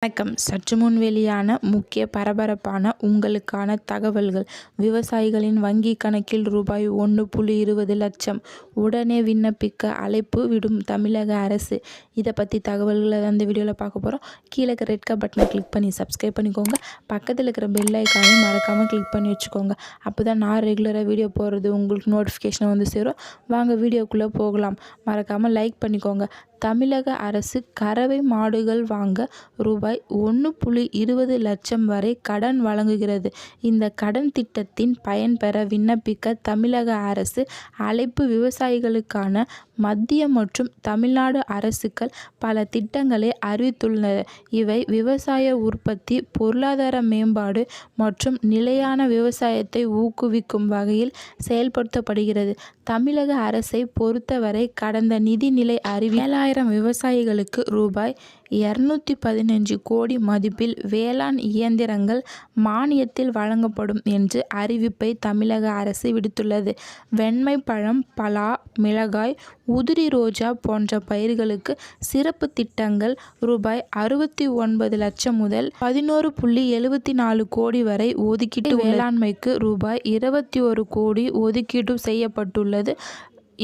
வணக்கம். சற்று முன் வெளியான முக்கிய பரபரப்பான உங்களுக்கான தகவல்கள். விவசாயிகளின் வங்கி கணக்கில் ரூபாய் 1.20 லட்சம் உடனே விண்ணப்பிக்க அழைப்பு விடும் தமிழக அரசு. இதை பற்றி தகவல்களை தான் இந்த வீடியோவில் பார்க்க போகிறோம். கீழே இருக்க ரெட் கலர் பட்டனை கிளிக் பண்ணி சப்ஸ்கிரைப் பண்ணிக்கோங்க. பக்கத்தில் இருக்கிற பெல் ஐக்கானையும் மறக்காமல் கிளிக் பண்ணி வச்சுக்கோங்க. அப்போ தான் நான் ரெகுலராக வீடியோ போடுறது உங்களுக்கு நோட்டிஃபிகேஷன் வந்து சேரும். வாங்க வீடியோக்குள்ளே போகலாம். மறக்காமல் லைக் பண்ணிக்கோங்க. தமிழக அரசு கறவை மாடுகள் வாங்க ரூபாய் 1.20 லட்சம் வரை கடன் வழங்குகிறது. இந்த கடன் திட்டத்தின் பயன்பெற விண்ணப்பிக்க தமிழக அரசு அழைப்பு. விவசாயிகளுக்கான மத்திய மற்றும் தமிழ்நாடு அரசுகள் பல திட்டங்களை அறிவித்துள்ளன. இவை விவசாய உற்பத்தி, பொருளாதார மேம்பாடு மற்றும் நிலையான விவசாயத்தை ஊக்குவிக்கும் வகையில் செயல்படுத்தப்படுகிறது. தமிழக அரசை பொறுத்தவரை கடந்த நிதிநிலை அறிவில் 7,000 விவசாயிகளுக்கு ரூபாய் 215 கோடி மதிப்பில் வேளாண் இயந்திரங்கள் மானியத்தில் வழங்கப்படும் என்று அறிவிப்பை தமிழக அரசு விடுத்துள்ளது. வெண்மை பழம், பலா, மிளகாய், உதிரி ரோஜா போன்ற பயிர்களுக்கு சிறப்பு திட்டங்கள் ரூபாய் 69 லட்சம் முதல் 11.74 கோடி வரை ஒதுக்கீட்டு, வேளாண்மைக்கு ரூபாய் 21 கோடி ஒதுக்கீடு செய்யப்பட்டுள்ளது.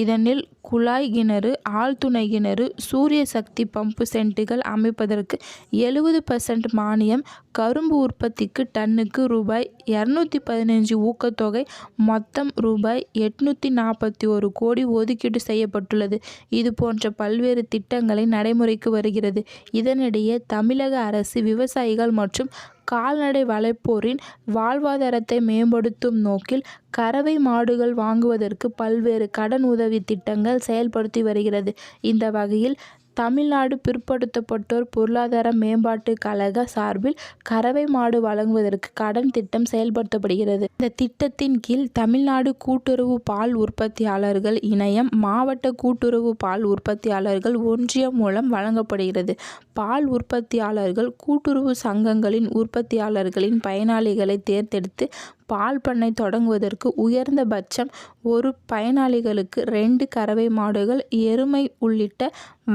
இதனில் குழாய் கிணறு, ஆழ்துணை கிணறு, சூரிய சக்தி பம்பு செட்டுகள் அமைப்பதற்கு 70% மானியம், கரும்பு உற்பத்திக்கு டன்னுக்கு ரூபாய் 215 ஊக்கத்தொகை, மொத்தம் ரூபாய் 841 கோடி ஒதுக்கீடு செய்யப்பட்டுள்ளது. இது போன்ற பல்வேறு திட்டங்களை நடைமுறைக்கு வருகிறது. இதனிடையே தமிழக அரசு விவசாயிகள் மற்றும் கால்நடை வளர்ப்போரின் வாழ்வாதாரத்தை மேம்படுத்தும் நோக்கில் கறவை மாடுகள் வாங்குவதற்கு பல்வேறு கடன் உதவி திட்டங்கள் செயல்படுத்தி வருகிறது. இந்த வகையில் தமிழ்நாடு பிற்படுத்தப்பட்டோர் பொருளாதார மேம்பாட்டு கழக சார்பில் கறவை மாடு வழங்குவதற்கு கடன் திட்டம் செயல்படுத்தப்படுகிறது. இந்த திட்டத்தின் கீழ் தமிழ்நாடு கூட்டுறவு பால் உற்பத்தியாளர்கள் இணையம், மாவட்ட கூட்டுறவு பால் உற்பத்தியாளர்கள் ஒன்றியம் மூலம் வழங்கப்படுகிறது. பால் உற்பத்தியாளர்கள் கூட்டுறவு சங்கங்களின் உற்பத்தியாளர்களின் பயனாளிகளை தேர்ந்தெடுத்து பால் பண்ணை தொடங்குவதற்கு உயர்ந்தபட்சம் ஒரு பயனாளிகளுக்கு 2 கறவை மாடுகள், எருமை உள்ளிட்ட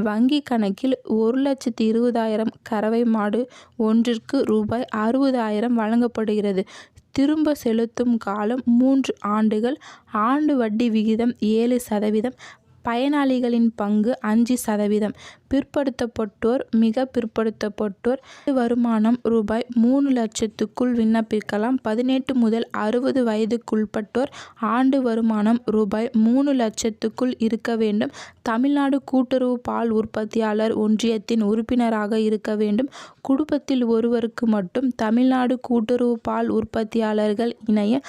வங்கி கணக்கில் 1,20,000 கறவை மாடு ஒன்றிற்கு ரூபாய் 60,000 வழங்கப்படுகிறது. திரும்ப செலுத்தும் காலம் 3 ஆண்டுகள். ஆண்டு வட்டி விகிதம் 7%. பயனாளிகளின் பங்கு 5%. பிற்படுத்தப்பட்டோர், மிக பிற்படுத்தப்பட்டோர் வருமானம் ரூபாய் 3 லட்சத்துக்குள் விண்ணப்பிக்கலாம். 18 முதல் 60 வயதுக்குட்பட்டோர் ஆண்டு வருமானம் ரூபாய் 3 லட்சத்துக்குள் இருக்க வேண்டும். தமிழ்நாடு கூட்டுறவு பால் உற்பத்தியாளர் ஒன்றியத்தின் உறுப்பினராக இருக்க வேண்டும். குடும்பத்தில் ஒருவருக்கு மட்டும் தமிழ்நாடு கூட்டுறவு பால் உற்பத்தியாளர்கள் இணைய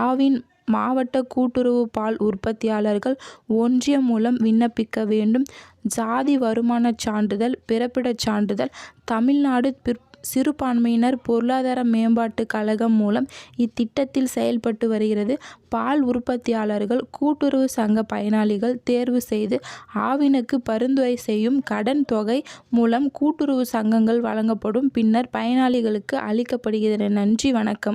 ஆவின் மாவட்ட கூட்டுறவு பால் உற்பத்தியாளர்கள் ஒன்றியம் மூலம் விண்ணப்பிக்க வேண்டும். ஜாதி வருமான சான்றிதழ், பிறப்பிடச் சான்றிதழ். தமிழ்நாடு சிறுபான்மையினர் பொருளாதார மேம்பாட்டு கழகம் மூலம் இத்திட்டத்தில் செயல்பட்டு வருகிறது. பால் உற்பத்தியாளர்கள் கூட்டுறவு சங்க பயனாளிகள் தேர்வு செய்து ஆவினுக்கு பரிந்துரை செய்யும் கடன் தொகை மூலம் கூட்டுறவு சங்கங்கள் வழங்கப்படும். பின்னர் பயனாளிகளுக்கு அளிக்கப்படுகிறது. நன்றி, வணக்கம்.